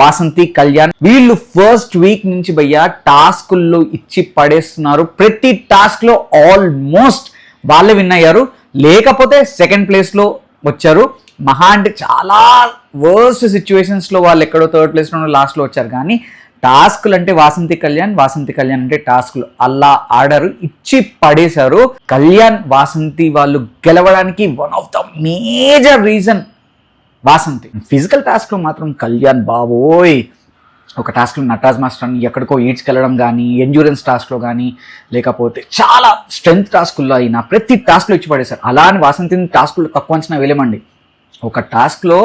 వాసంతి కళ్యాణ్ వీళ్ళు first week నుంచి భయ్యా టాస్కుల్లో ఇచ్చి పడేస్తున్నారు. ప్రతి టాస్క్ లో ఆల్మోస్ట్ వాళ్ళే విన్ అయ్యారు, లేకపోతే సెకండ్ ప్లేస్ లో వచ్చారు. మహా అంటే చాలా వర్స్ట్ సిచ్యువేషన్స్ లో వాళ్ళు ఎక్కడో థర్డ్ ప్లేస్ లో లాస్ట్ లో వచ్చారు. కానీ టాస్క్లు అంటే వాసంతి కళ్యాణ్ అంటే టాస్క్లు అలా ఆర్డర్ ఇచ్చి పడేశారు. కళ్యాణ్ వాసంతి వాళ్ళు గెలవడానికి one of the major reason Vasanthi. Physical టాస్క్లో మాత్రం కళ్యాణ్ బాబోయ్, ఒక టాస్క్లో నటరాజ్ మాస్టర్ని ఎక్కడికో ఈడ్చుకెళ్ళడం కానీ, ఎండ్యూరెన్స్ టాస్క్లో కానీ, లేకపోతే చాలా స్ట్రెంగ్త్ టాస్కుల్లో అయినా ప్రతి టాస్క్లో ఇచ్చి పడేశారు. అలా అని వాసంతిని టాస్క్లో తక్కువ అంచనా వేయలేమండి. ఒక టాస్క్లో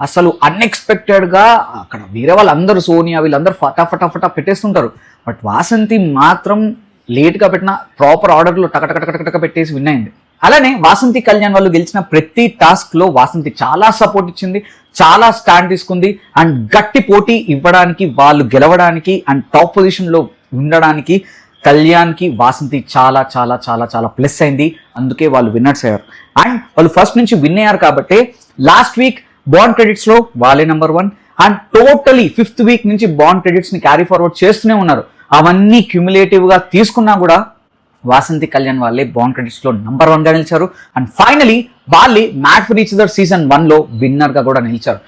అసలు అన్ఎక్స్పెక్టెడ్గా అక్కడ వేరే వాళ్ళందరూ సోనియా వీళ్ళందరూ ఫటాఫటా పెట్టేస్తుంటారు. బట్ వాసంతి మాత్రం లేట్గా పెట్టిన ప్రాపర్ ఆర్డర్లో టకటక పెట్టేసి విన్ అయింది. అలానే వాసంతి కళ్యాణ్ వాళ్ళు గెలిచిన ప్రతి టాస్క్లో వాసంతి చాలా సపోర్ట్ ఇచ్చింది, చాలా స్టాండ్ తీసుకుంది. అండ్ గట్టి పోటీ ఇవ్వడానికి, వాళ్ళు గెలవడానికి అండ్ టాప్ పొజిషన్లో ఉండడానికి కళ్యాణ్కి వాసంతి చాలా చాలా చాలా చాలా ప్లస్ అయింది. అందుకే వాళ్ళు విన్నర్స్ అయ్యారు. అండ్ వాళ్ళు ఫస్ట్ నుంచి విన్ అయ్యారు కాబట్టి లాస్ట్ వీక్ బాండ్ క్రెడిట్స్లో వాళ్ళే number 1. And totally 5th week నుంచి బాండ్ క్రెడిట్స్ని క్యారీ ఫార్వర్డ్ చేస్తూనే ఉన్నారు. అవన్నీ క్యుములేటివ్గా తీసుకున్నా కూడా వాసంతి కళ్యాణ్ వాళ్ళే బాండ్ క్రెడిట్స్లో నెంబర్ 1గా నిలిచారు. అండ్ ఫైనలీ వాళ్ళే made for each other season 1లో విన్నర్గా కూడా నిలిచారు.